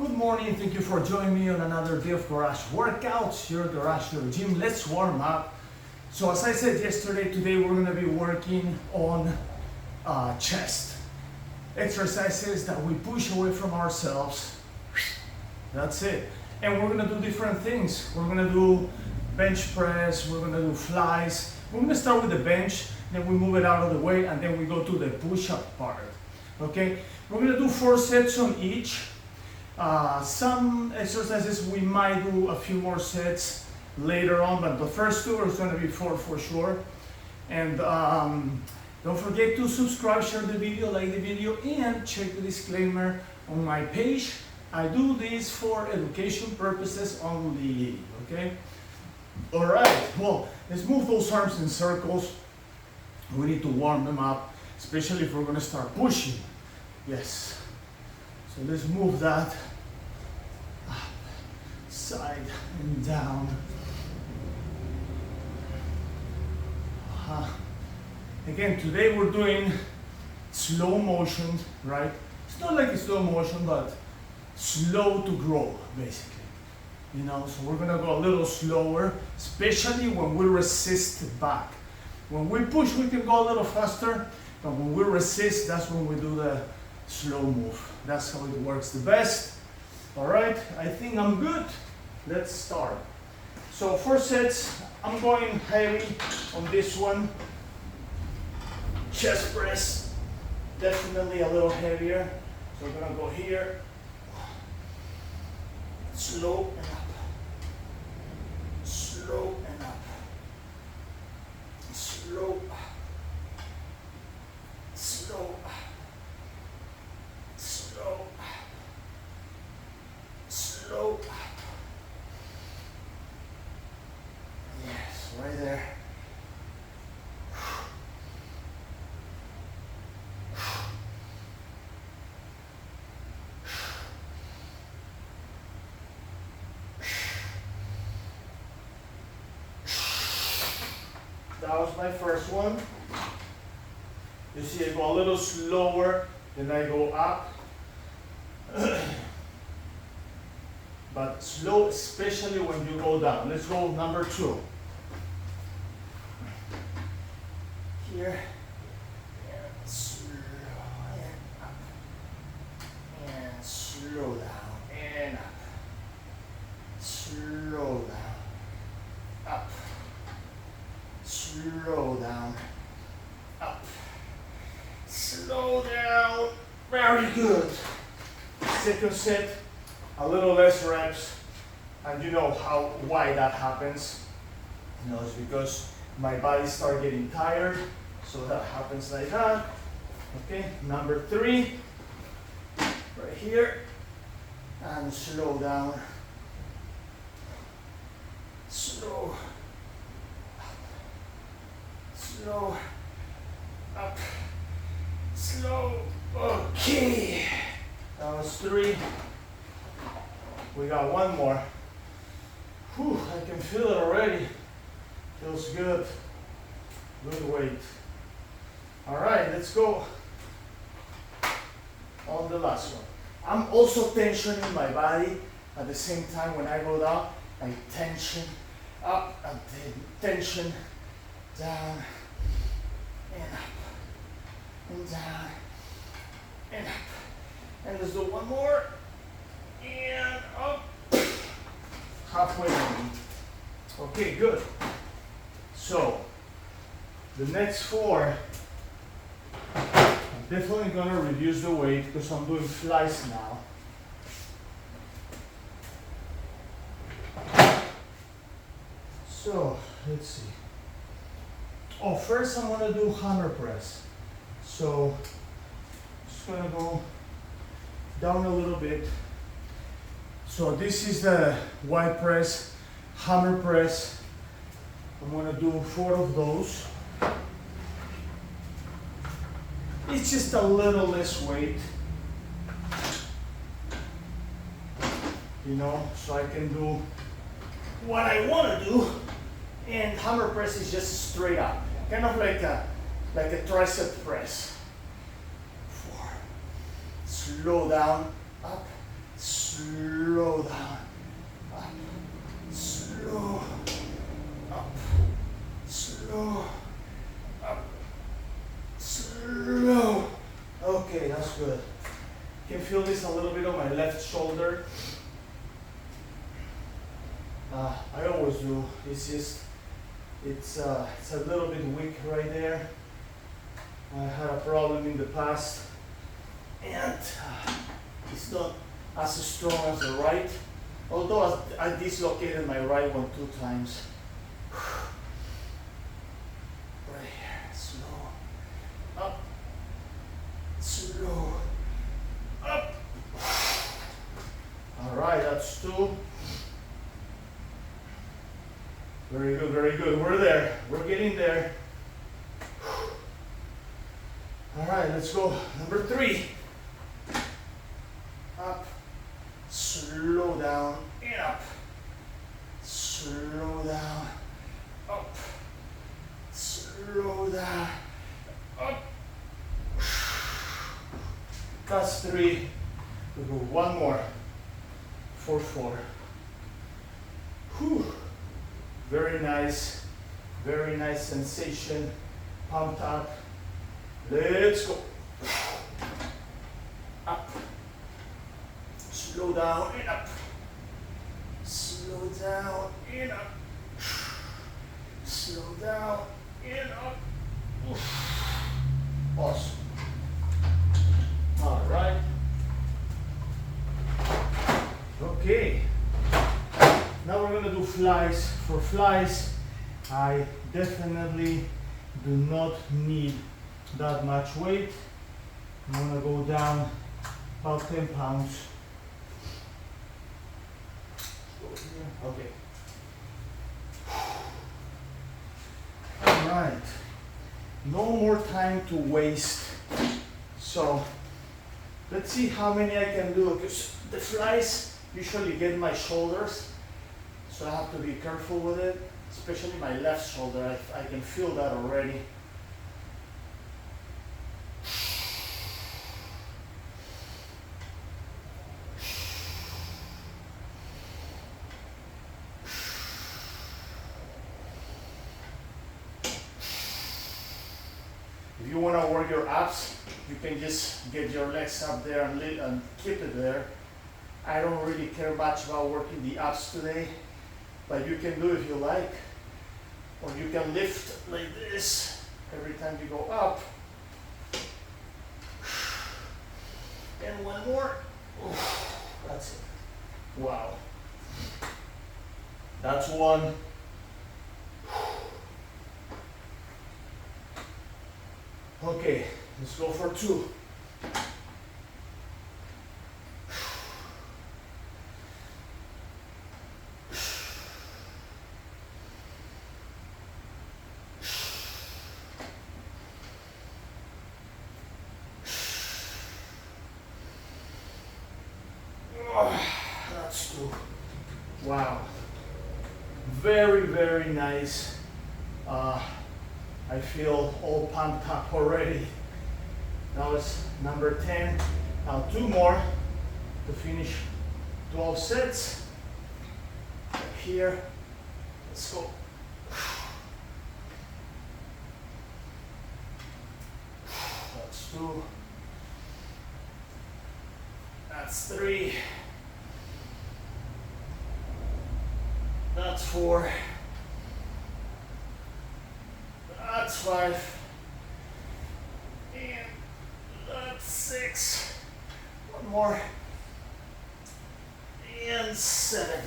Good morning, thank you for joining me on another day of garage workouts. Your garage, your gym. Let's warm up. So as I said yesterday, today we're going to be working on chest exercises that we push away from ourselves. That's it. And we're going to do different things. We're going to do bench press, we're going to do flies. We're going to start with the bench, then we move it out of the way, and then we go to the push-up part. Okay, we're going to do 4 sets on each. Some exercises we might do a few more sets later on, but the first 2 are going to be 4 for sure. And don't forget to subscribe, share the video, like the video, and check the disclaimer on my page. I do this for education purposes only, okay? All right, well, let's move those arms in circles. We need to warm them up, especially if we're going to start pushing. Yes. So let's move that up, side and down. Again, today we're doing slow motion, right? It's not like it's slow motion, but slow to grow, basically. You know, so we're gonna go a little slower, especially when we resist back. When we push, we can go a little faster, but when we resist, that's when we do the slow move. That's how it works the best. All right, I think I'm good. Let's start. So 4 sets, I'm going heavy on this one. Chest press, definitely a little heavier. So we're gonna go here. Slow and up. Slow and up. Slow. Slow. Slow. Slow. Yes, right there. That was my first one. You see, I go a little slower, then I go up. But slow, especially when you go down. Let's go number 2. Here, and slow, and up, and slow down, and up, slow down, up. Slow down, up, slow down, very good. Second set, a little less reps, and you know why that happens. You know, it's because my body starts getting tired, so that happens like that. Okay, number 3, right here, and slow down, slow. Slow, up, slow, okay. That was 3. We got 1 more. Whew, I can feel it already. Feels good. Good weight. All right, let's go on the last one. I'm also tensioning my body at the same time. When I go down, I tension up and then tension down. And up, and down, and up. And let's do 1 more, and up. Halfway down. Okay, good. So, the next 4, I'm definitely gonna reduce the weight because I'm doing flies now. So, let's see. Oh, first I'm gonna do hammer press. So, just gonna go down a little bit. So this is the wide press, hammer press. I'm gonna do 4 of those. It's just a little less weight, you know, so I can do what I wanna do. And hammer press is just straight up. Kind of like a tricep press. 4. Slow down, up, slow down, up, slow, up, slow, up, slow. Okay, that's good. You can feel this a little bit on my left shoulder. I always do. It's just, it's a little bit weak right there. I had a problem in the past, and it's not as strong as the right. Although I dislocated my right one 2 times. Right here, slow, up, slow, up. All right, that's 2. Very good, very good. We're there. We're getting there. All right, let's go. Number 3. Up, slow down, and up. Slow down, up. Slow down, up. That's 3. We'll go 1 more for 4. Whew. Very nice sensation. Pumped up. Let's go. Up. Slow down and up. Slow down and up. Slow down and up. Awesome. All right. Okay. Now we're going to do flies. For flies, I definitely do not need that much weight. I'm going to go down about 10 pounds. Okay. All right. No more time to waste. So let's see how many I can do, because the flies usually get my shoulders. So I have to be careful with it, especially my left shoulder. I can feel that already. If you want to work your abs, you can just get your legs up there and keep it there. I don't really care much about working the abs today. But you can do if you like, or you can lift like this every time you go up. And 1 more. That's it. Wow. That's 1. Okay, let's go for 2. That's 2. Wow. Very nice. I feel all pumped up already. That was number 10. Now 2 more to finish 12 sets. Here, let's go. That's 2. That's 3. That's 4. That's 5. And that's 6. 1 more. And 7.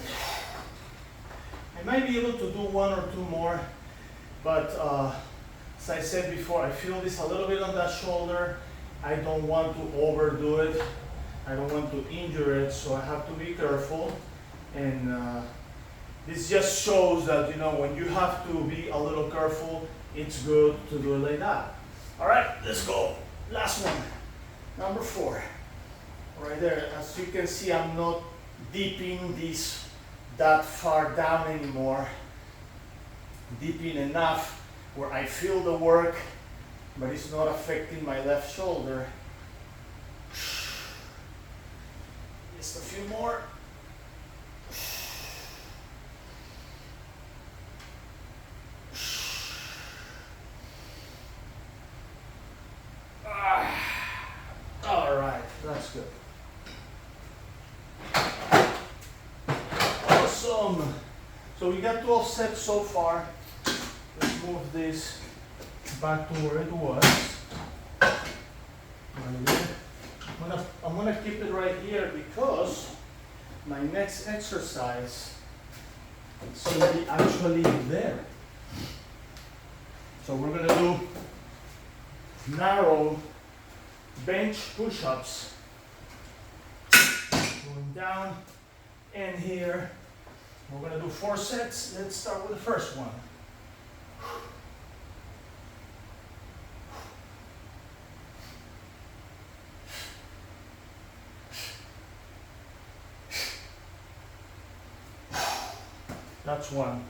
I might be able to do 1 or 2 more, but as I said before, I feel this a little bit on that shoulder. I don't want to overdo it. I don't want to injure it, so I have to be careful. And this just shows that, you know, when you have to be a little careful, it's good to do it like that. All right, let's go. Last one, number 4. Right there, as you can see, I'm not dipping this that far down anymore. Dipping enough where I feel the work, but it's not affecting my left shoulder. Just a few few more. All right, that's good. Awesome. So we got 12 sets so far. Let's move this back to where it was. I'm gonna keep it right here because my next exercise is already actually there. So we're gonna do narrow bench push-ups. Going down and here. We're gonna do 4 sets. Let's start with the first one. That's one.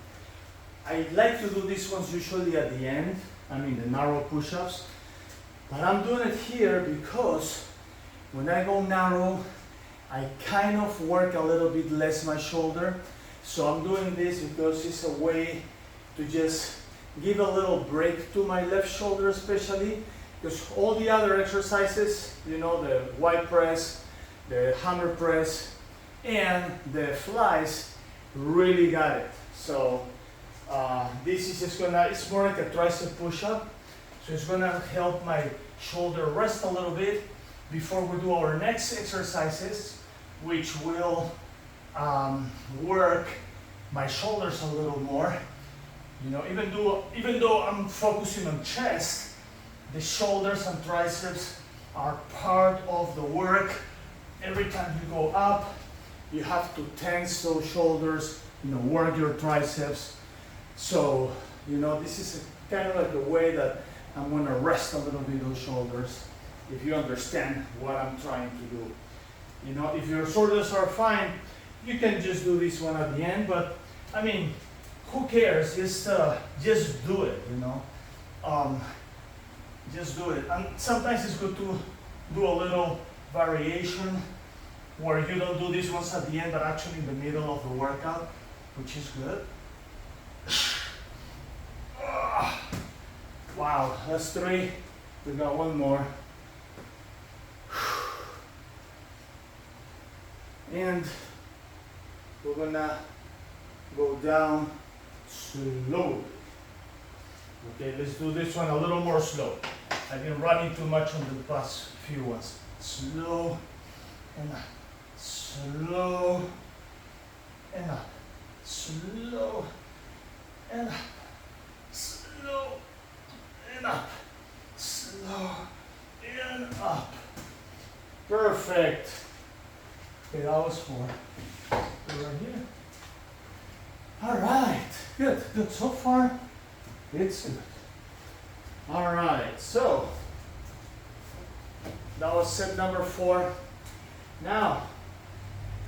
I like to do these ones usually at the end, I mean the narrow push-ups, but I'm doing it here because when I go narrow, I kind of work a little bit less my shoulder. So I'm doing this because it's a way to just give a little break to my left shoulder especially, because all the other exercises, you know, the wide press, the hammer press, and the flies, really got it. So this is just gonna, it's more like a tricep push-up. So it's gonna help my shoulder rest a little bit before we do our next exercises, which will work my shoulders a little more. You know, even though I'm focusing on chest, the shoulders and triceps are part of the work. Every time you go up, you have to tense those shoulders, you know, work your triceps. So, you know, this is kind of like a way that I'm going to rest a little bit those shoulders, if you understand what I'm trying to do. You know, if your shoulders are fine, you can just do this one at the end, but I mean, who cares? Just do it, you know. Just do it. And sometimes it's good to do a little variation where you don't do these ones at the end, but actually in the middle of the workout, which is good. Wow, that's 3. We got 1 more. And we're gonna go down slow. Okay, let's do this one a little more slow. I've been running too much on the past few ones. Slow and up, slow and up, slow and up, slow and up, slow and up. Perfect. Okay, that was 4. Right here. All right, good. So far, it's good. All right, so that was set number 4. Now,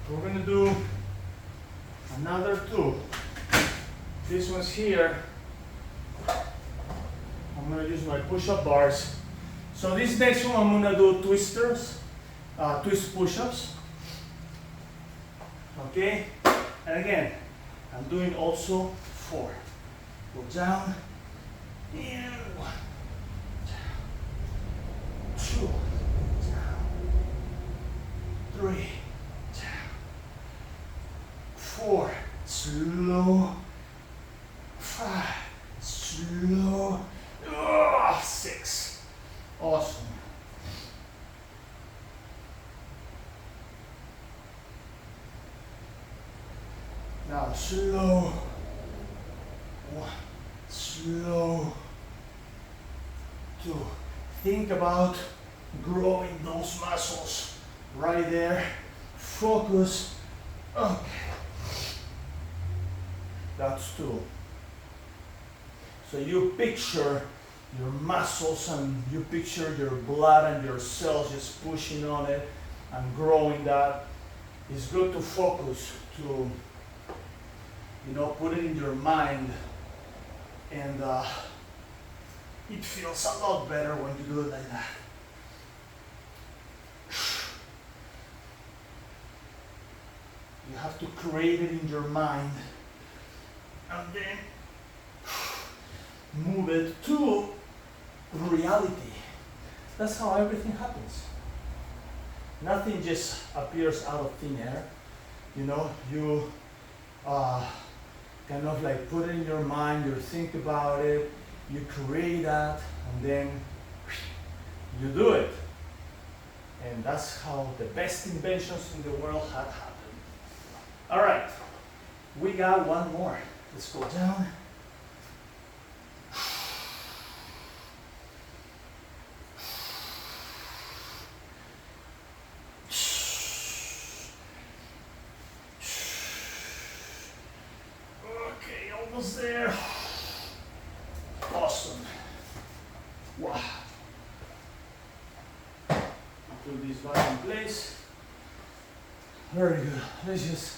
we're gonna do another 2. This one's here. I'm gonna use my push-up bars. So this next one, I'm gonna do twist push-ups. Okay, and again, I'm doing also 4. Go down, and 1, 2, down, 3, down, 4, slow, 5, slow, 6. Awesome. Now slow, 1, slow, 2. Think about growing those muscles right there. Focus. Okay. That's 2. So you picture your muscles and you picture your blood and your cells just pushing on it and growing that. It's good to focus, to, you know, put it in your mind, and it feels a lot better when you do it like that. You have to create it in your mind and then move it to reality. That's how everything happens. Nothing just appears out of thin air. You know, you kind of like put it in your mind, you think about it, you create that, and then you do it. And that's how the best inventions in the world have happened. All right, we got one more. Let's go down. Okay, almost there. Awesome. Wow. Put this back in place. Very good. Let's just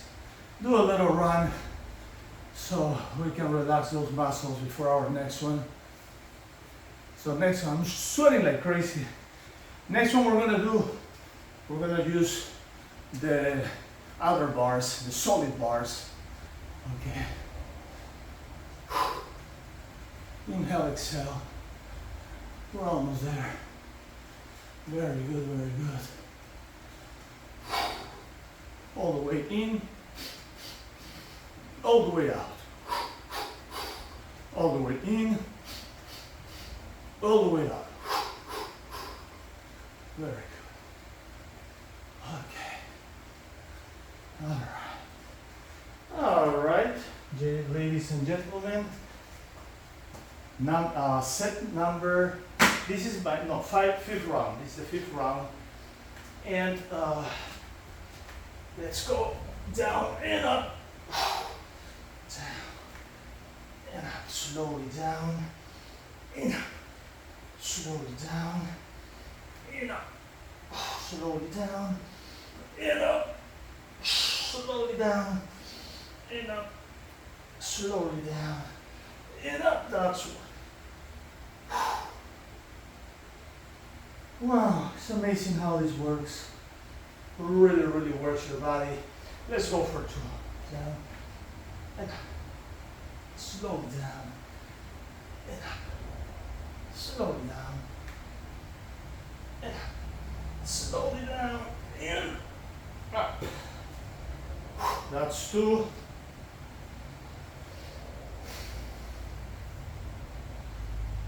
do a little run so we can relax those muscles before our next one. So next one, I'm sweating like crazy. Next one we're gonna use the other bars, the solid bars. Okay. Inhale, exhale. We're almost there. Very good, very good. All the way in, all the way out. All the way in, all the way out. Very good. Okay. All right, ladies and gentlemen. Set number. This is fifth round. This is the fifth round, and let's go down and up, down and up, slowly down, and up, slowly down, and up, slowly down, and up, slowly down, and up, slowly down, and up. That's one. Wow, it's amazing how this works. Really, really works your body. Let's go for two. Down and up. Slow down and up. Slow down and up. Slowly down and up. That's two.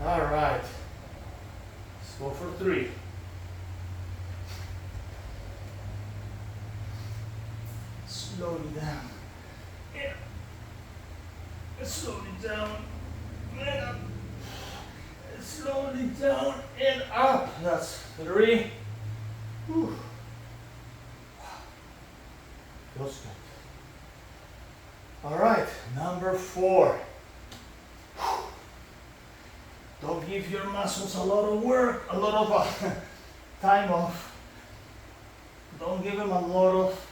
All right. Let's go for three. Slowly down, and slowly down, and up, and slowly down, and up. That's three. Whew. Feels good. All right, number four. Don't give your muscles a lot of work, a lot of time off. Don't give them a lot of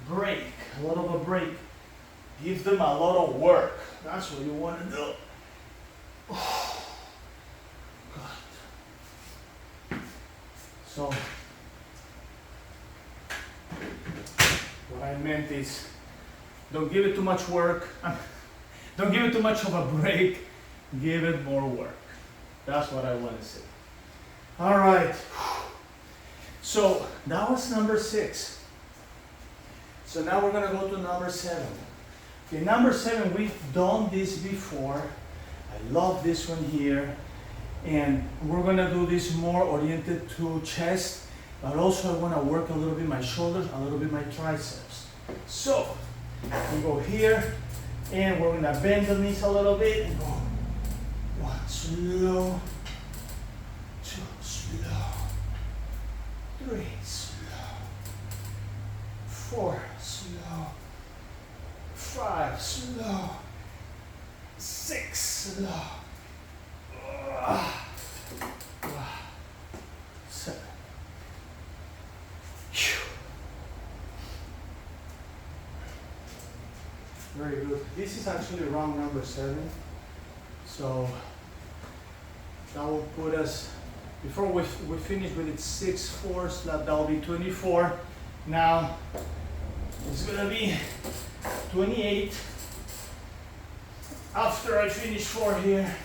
break, a lot of a break. Give them a lot of work. That's what you want to do. Oh, God. So, what I meant is, don't give it too much work. Don't give it too much of a break. Give it more work. That's what I want to say. All right. So that was number 6. So now we're gonna go to number 7. Okay, number 7, we've done this before. I love this one here. And we're gonna do this more oriented to chest, but also I wanna work a little bit my shoulders, a little bit my triceps. So we go here, and we're gonna bend the knees a little bit and go 1, slow, 2, slow, 3, slow, 4, slow, 5, slow, 6, slow, 7. Very good. This is actually round number 7. So that will put us, before we finish with it 6 4s, that will be 24. Now It's gonna be 28 after I finish 4 here.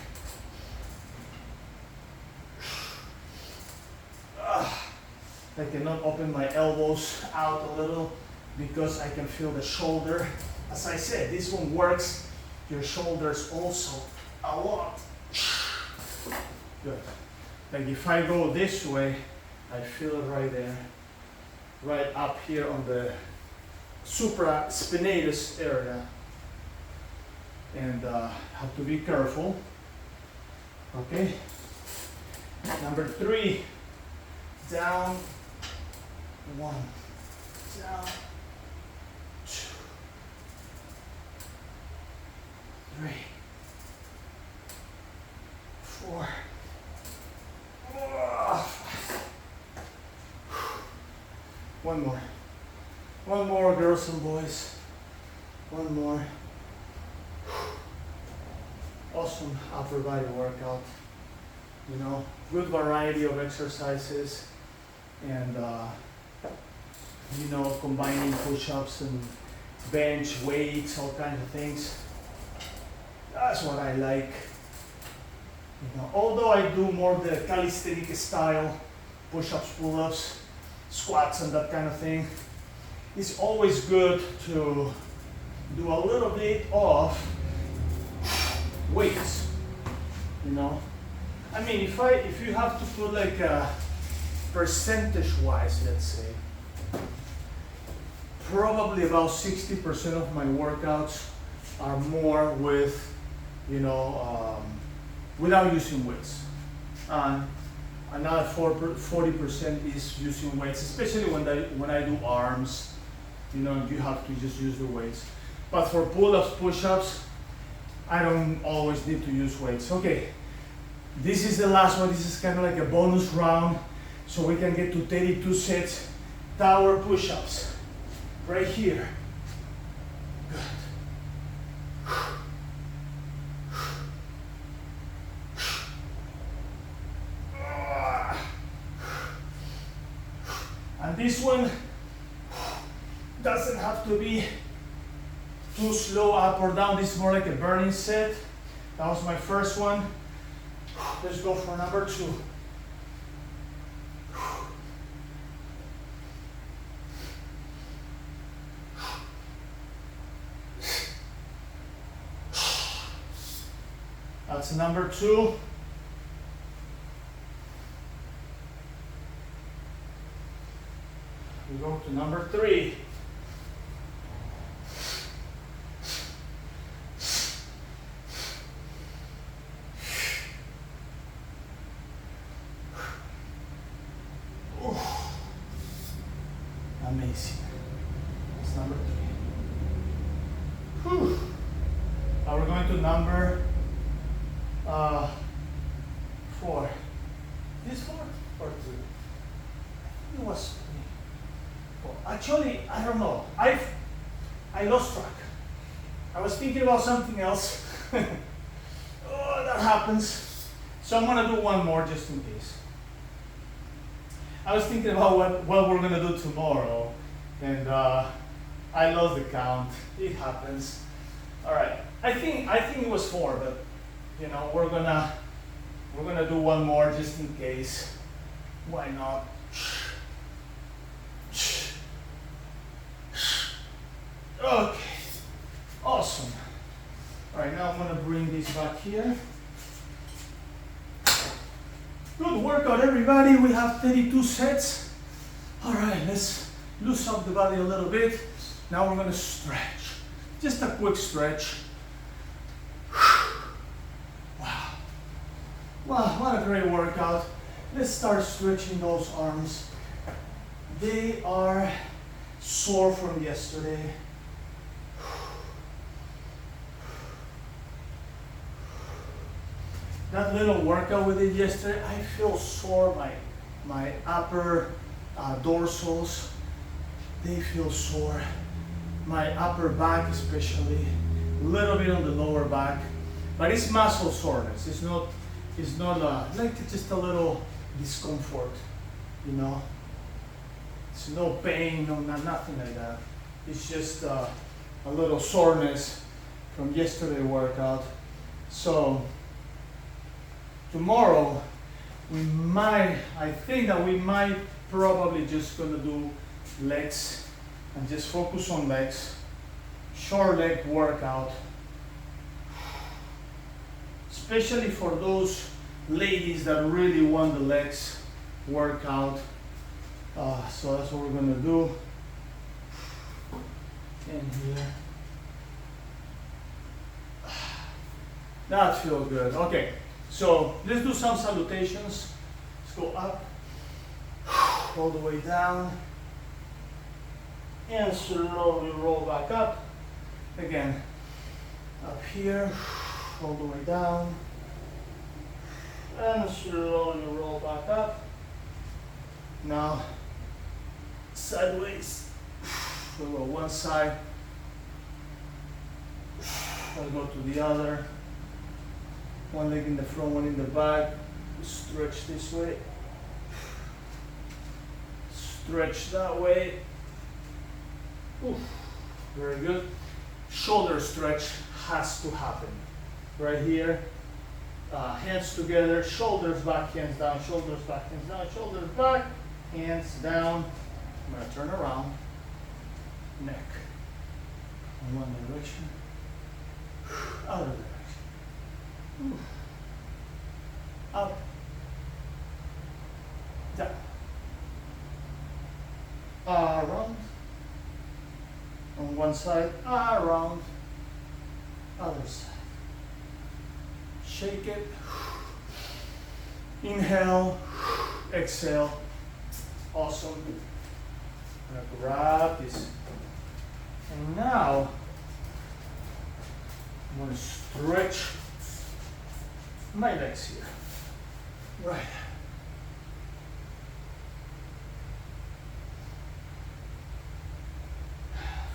I cannot open my elbows out a little because I can feel the shoulder. As I said, this one works your shoulders also a lot. Good. Like if I go this way, I feel it right there, right up here on the supraspinatus area. And have to be careful. Okay. Number 3, down, 1, down, 2, 3, 4. One more. One more, girls and boys. One more. Awesome upper body workout. You know, good variety of exercises, and you know, combining push-ups and bench, weights, all kinds of things. That's what I like. You know, although I do more the calisthenic style, push-ups, pull-ups, squats, and that kind of thing, it's always good to do a little bit of weights. You know, I mean, if you have to put like a percentage-wise, let's say, probably about 60% of my workouts are more with, you know, without using weights. And another 40% is using weights, especially when I do arms. You know, you have to just use the weights. But for pull-ups, push-ups, I don't always need to use weights. Okay, this is the last one. This is kind of like a bonus round, so we can get to 32 sets. Tower push-ups, right here. Good. And this one doesn't have to be too slow up or down. This is more like a burning set. That was my first one. Let's go for number 2. That's number 2. We go to number 3. Amazing. That's number 3. Whew. Now we're going to number 4. This 4 or 3? It was 4. Actually, I don't know. I lost track. I was thinking about something else. Oh, that happens. So I'm gonna do one more just in case. I was thinking about what we're gonna do tomorrow, and I lost the count. It happens. All right. I think it was 4, but you know, we're gonna do one more just in case. Why not? Okay. Awesome. All right. Now I'm gonna bring this back here. Good workout, everybody. We have 32 sets. All right, let's loosen up the body a little bit. Now we're gonna stretch. Just a quick stretch. Wow. Wow, what a great workout. Let's start stretching those arms. They are sore from yesterday. That little workout we did yesterday, I feel sore. My upper dorsals, they feel sore. My upper back especially, a little bit on the lower back, but it's muscle soreness. It's not like just a little discomfort, you know. It's no pain, no nothing like that. It's just a little soreness from yesterday workout. So tomorrow I think that we might probably just gonna do legs and just focus on legs. Short leg workout. Especially for those ladies that really want the legs workout. So that's what we're gonna do. In here. That feels good. Okay, so let's do some salutations. Let's go up, all the way down, and slowly roll back up. Again, up here, all the way down, and slowly roll back up. Now, sideways, we'll go one side, I'll go to the other. One leg in the front, one in the back. Stretch this way. Stretch that way. Oof, very good. Shoulder stretch has to happen. Right here. Hands together, shoulders back, hands down, shoulders back, hands down, shoulders back, hands down. I'm going to turn around. Neck. In one direction. Other direction. Up, down, around, on one side, around, other side. Shake it, inhale, exhale. Awesome. I'm gonna grab this, and now I'm gonna stretch my legs here. Right.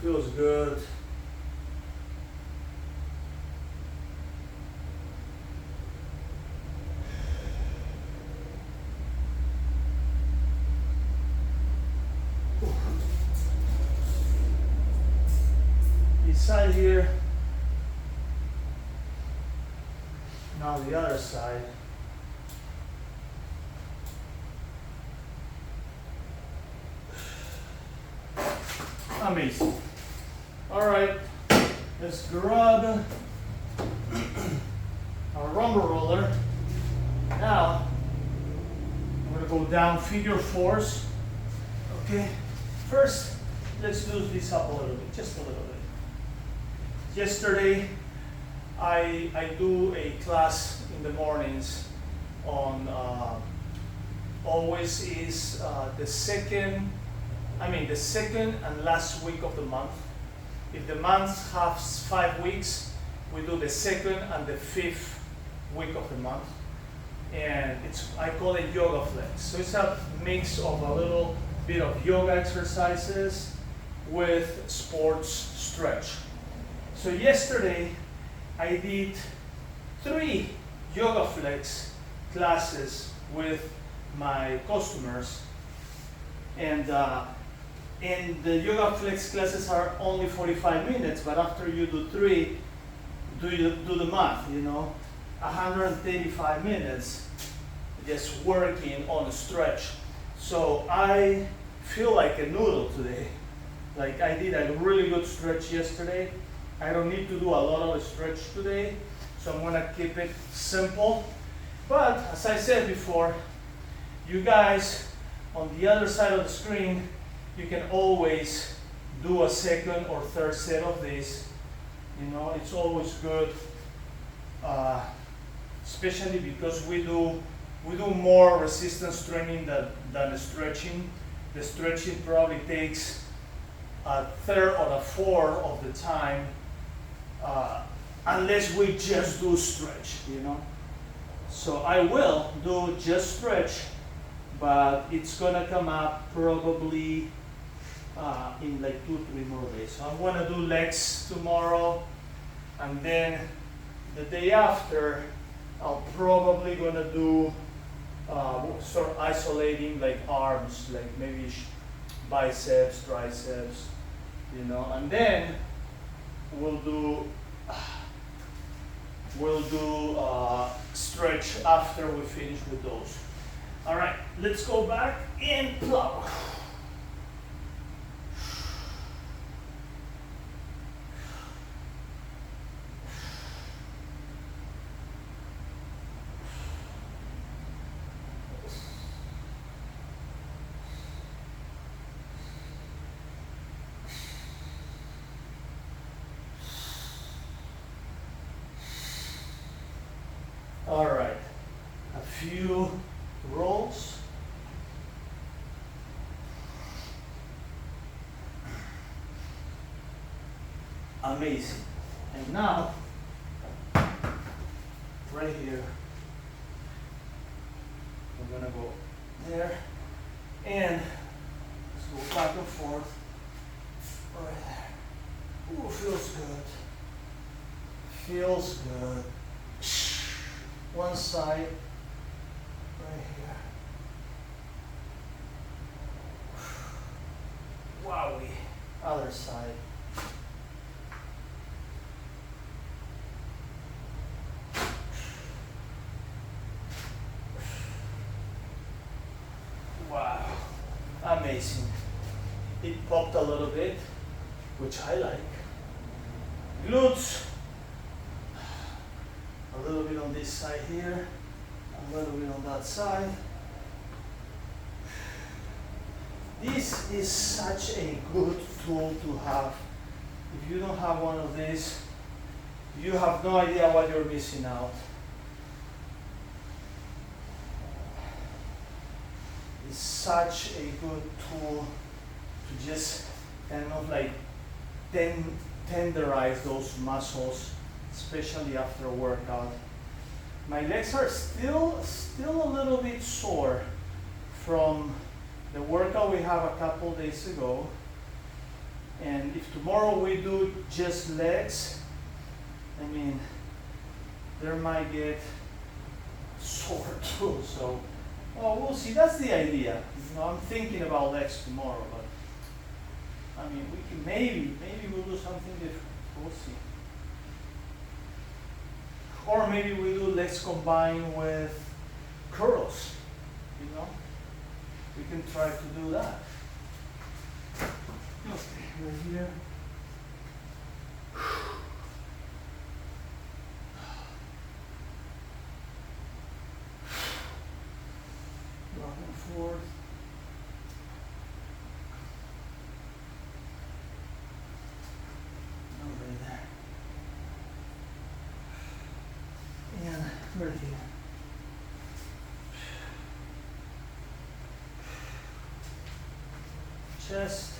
Feels good. This side here. Now the other side. Amazing. All right, let's grab our rumble roller. Now, I'm gonna go down figure fours. Okay, first, let's do this up a little bit, just a little bit. Yesterday, I do a class in the mornings on, always is the second and last week of the month. If the month has 5 weeks, we do the second and the 5th week of the month. And I call it yoga flex. So it's a mix of a little bit of yoga exercises with sports stretch. So yesterday, I did 3 yoga flex classes with my customers, and the yoga flex classes are only 45 minutes, but after you do 3, do the math, 135 minutes just working on a stretch. So I feel like a noodle today. Like I did a really good stretch yesterday. I don't need to do a lot of stretch today, so I'm gonna keep it simple. But as I said before, you guys on the other side of the screen, you can always do a second or third set of this. It's always good, especially because we do more resistance training than stretching. The stretching probably takes a third or a fourth of the time, unless we just do stretch, So I will do just stretch, but it's gonna come up probably in like 2-3 more days. So I'm gonna do legs tomorrow, and then the day after, I'll probably gonna do start isolating like arms, like maybe biceps, triceps, you know, and then we'll do stretch after we finish with those. All right, let's go back and plow. All right, a few rolls. Amazing. And now, right here, we're gonna go there, and let's go back and forth, right there. Ooh, feels good. Feels good. One side, right here. Wowie. Other side. Wow. Amazing. It popped a little bit, which I like. Glutes. A little bit on this side here, a little bit on that side. This is such a good tool to have. If you don't have one of these, you have no idea what you're missing out. It's such a good tool to just kind of like tenderize those muscles, especially after a workout. My legs are still a little bit sore from the workout we have a couple days ago. And if tomorrow we do just legs, I mean, they might get sore too. So, well, we'll see. That's the idea. You know, I'm thinking about legs tomorrow, but I mean, we can maybe we'll do something different. We'll see. Or maybe we do legs combined with curls, you know? We can try to do that. Okay, right here. Back and forth. Over there. And right here. Chest.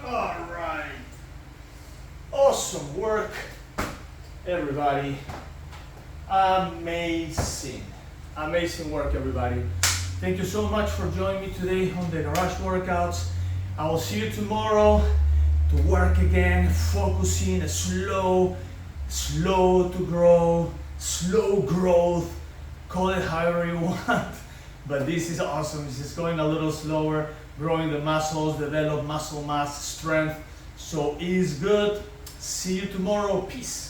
All right. Awesome work, everybody. Amazing. Amazing work, everybody. Thank you so much for joining me today on the garage workouts. I will see you tomorrow to work again, focusing slow to grow, slow growth, call it however you want. But this is awesome. This is going a little slower, growing the muscles, develop muscle mass, strength. So it is good. See you tomorrow. Peace.